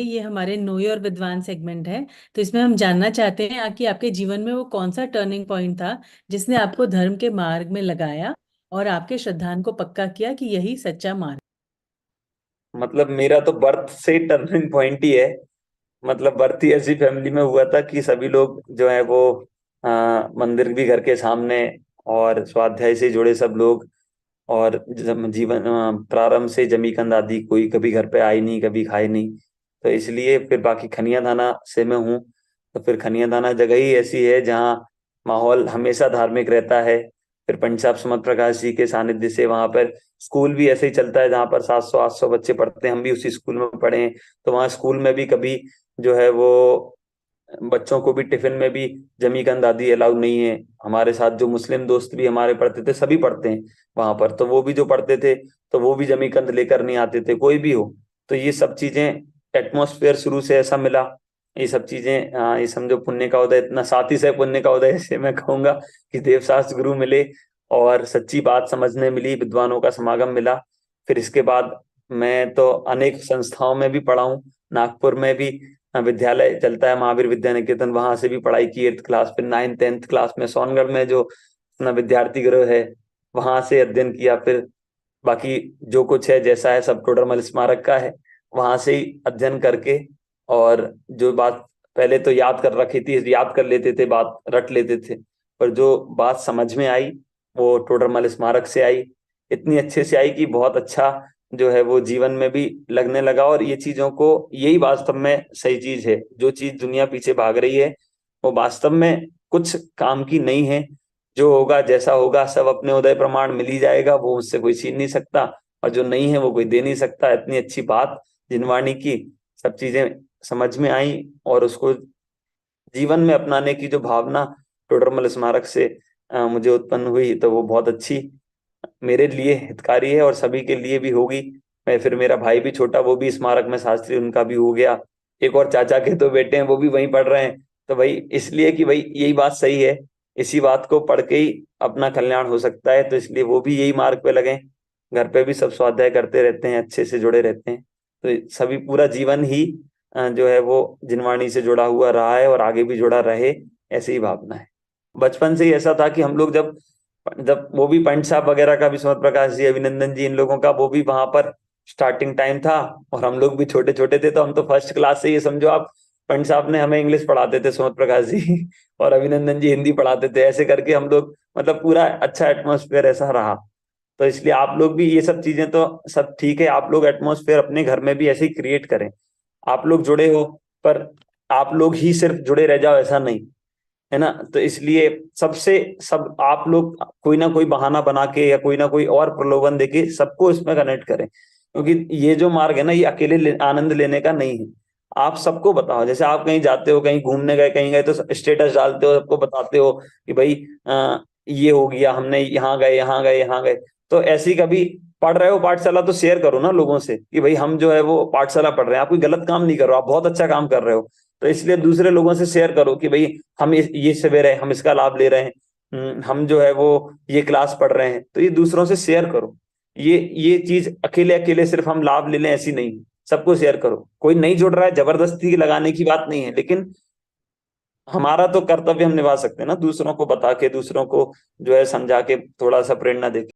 ये हमारे know your विद्वान सेगमेंट है। तो इसमें हम जानना चाहते हैं कि आपके जीवन में वो कौन सा टर्निंग पॉइंट था जिसने आपको धर्म के मार्ग में लगाया और आपके श्रद्धान को पक्का किया कि यही सच्चा मार्ग। मतलब मेरा तो बर्थ से टर्निंग पॉइंट ही है। मतलब बर्थ ही ऐसी फैमिली में हुआ था कि सभी लोग जो है वो मंदिर भी घर के सामने, और स्वाध्याय से जुड़े सब लोग। और जीवन प्रारंभ से जमीकंद आदि कोई कभी घर पे आई नहीं, कभी खाई नहीं। तो इसलिए फिर बाकी खनिया दाना से मैं हूँ। तो फिर खनिया दाना जगह ही ऐसी है जहाँ माहौल हमेशा धार्मिक रहता है। फिर पंच साहब सुमत प्रकाश जी के सानिध्य से वहां पर स्कूल भी ऐसे ही चलता है, जहाँ पर 700 800 बच्चे पढ़ते हैं। हम भी उसी स्कूल में पढ़े हैं। तो वहाँ स्कूल में भी कभी जो है वो बच्चों को भी टिफिन में भी जमीकंद आदि अलाउ नहीं है। हमारे साथ जो मुस्लिम दोस्त भी हमारे पढ़ते थे, सभी पढ़ते हैं वहां पर, तो वो भी जो पढ़ते थे तो वो भी जमीकंद लेकर नहीं आते थे, कोई भी हो। तो ये सब चीजें, एटमोसफेयर शुरू से ऐसा मिला। ये सब चीजें, ये समझो पुण्य का उदय, इतना साथी से पुण्य का उदय से मैं कहूंगा कि देवशास्त्र गुरु मिले और सच्ची बात समझने मिली, विद्वानों का समागम मिला। फिर इसके बाद मैं तो अनेक संस्थाओं में भी पढ़ा हूँ। नागपुर में भी विद्यालय चलता है, महावीर विद्या निकेतन, वहां से भी पढ़ाई की 8th क्लास। फिर 9th 10th क्लास में सोनगढ़ में जो अपना विद्यार्थी गृह है, वहां से अध्ययन किया। फिर बाकी जो कुछ है जैसा है सब टोडरमल स्मारक का है, वहां से ही अध्ययन करके। और जो बात पहले तो याद कर रखी थी, याद कर लेते थे, बात रट लेते थे, पर जो बात समझ में आई वो टोडरमल स्मारक से आई। इतनी अच्छे से आई कि बहुत अच्छा जो है वो जीवन में भी लगने लगा। और ये चीजों को, यही वास्तव में सही चीज है। जो चीज दुनिया पीछे भाग रही है वो वास्तव में कुछ काम की नहीं है। जो होगा जैसा होगा सब अपने उदय प्रमाण मिल ही जाएगा, वो उससे कोई छीन नहीं सकता। और जो नहीं है वो कोई दे नहीं सकता। इतनी अच्छी बात जिनवाणी की, सब चीजें समझ में आई, और उसको जीवन में अपनाने की जो भावना टोडरमल स्मारक से मुझे उत्पन्न हुई, तो वो बहुत अच्छी मेरे लिए हितकारी है और सभी के लिए भी होगी। मैं फिर, मेरा भाई भी छोटा, वो भी स्मारक में शास्त्री, उनका भी हो गया। एक और चाचा के तो बेटे हैं, वो भी वहीं पढ़ रहे हैं। तो भाई इसलिए कि भाई यही बात सही है, इसी बात को पढ़ के ही अपना कल्याण हो सकता है, तो इसलिए वो भी यही मार्ग पे लगे। घर पे भी सब स्वाध्याय करते रहते हैं, अच्छे से जुड़े रहते हैं। तो सभी पूरा जीवन ही जो है वो जिनवाणी से जुड़ा हुआ रहा है और आगे भी जुड़ा रहे, ऐसी ही भावना है। बचपन से ही ऐसा था कि हम लोग जब जब वो भी पंच साहब वगैरह का भी, सुमत प्रकाश जी, अभिनंदन जी, इन लोगों का वो भी वहां पर स्टार्टिंग टाइम था। और हम लोग भी छोटे छोटे थे, तो हम तो फर्स्ट क्लास से, ये समझो आप, पंच साहब ने हमें इंग्लिश पढ़ाते थे, सुमत प्रकाश जी और अभिनंदन जी हिंदी पढ़ाते थे। ऐसे करके हम लोग, मतलब पूरा अच्छा एटमोसफेयर ऐसा रहा। तो इसलिए आप लोग भी ये सब चीजें तो सब ठीक है, आप लोग एटमोसफेयर अपने घर में भी ऐसे ही क्रिएट करें। आप लोग जुड़े हो, पर आप लोग ही सिर्फ जुड़े रह जाओ ऐसा नहीं, है ना। तो इसलिए सबसे सब आप लोग कोई ना कोई बहाना बना के या कोई ना कोई और प्रलोभन देके सबको इसमें कनेक्ट करें, क्योंकि ये जो मार्ग है ना, ये अकेले आनंद लेने का नहीं है। आप सबको बताओ, जैसे आप कहीं जाते हो, कहीं घूमने गए, कहीं गए, तो स्टेटस डालते हो, सबको बताते हो कि भाई ये हो गया, हमने यहाँ गए, यहाँ गए, यहाँ गए। तो ऐसे ही कभी पढ़ रहे हो पाठशाला, तो शेयर करो ना लोगों से कि भाई हम जो है वो पाठशाला पढ़ रहे हैं। आप कोई गलत काम नहीं कर रहे हो, आप बहुत अच्छा काम कर रहे हो। तो इसलिए दूसरे लोगों से शेयर करो कि भाई हम ये शिविर है, हम इसका लाभ ले रहे हैं। हम जो है वो ये क्लास पढ़ रहे हैं, तो ये दूसरों से शेयर करो। ये चीज अकेले अकेले सिर्फ हम लाभ ले लें ऐसी नहीं, सबको शेयर करो। कोई नहीं जुड़ रहा है, जबरदस्ती लगाने की बात नहीं है, लेकिन हमारा तो कर्तव्य हम निभा सकते हैं ना, दूसरों को बता के, दूसरों को जो है समझा के, थोड़ा सा प्रेरणा दे के।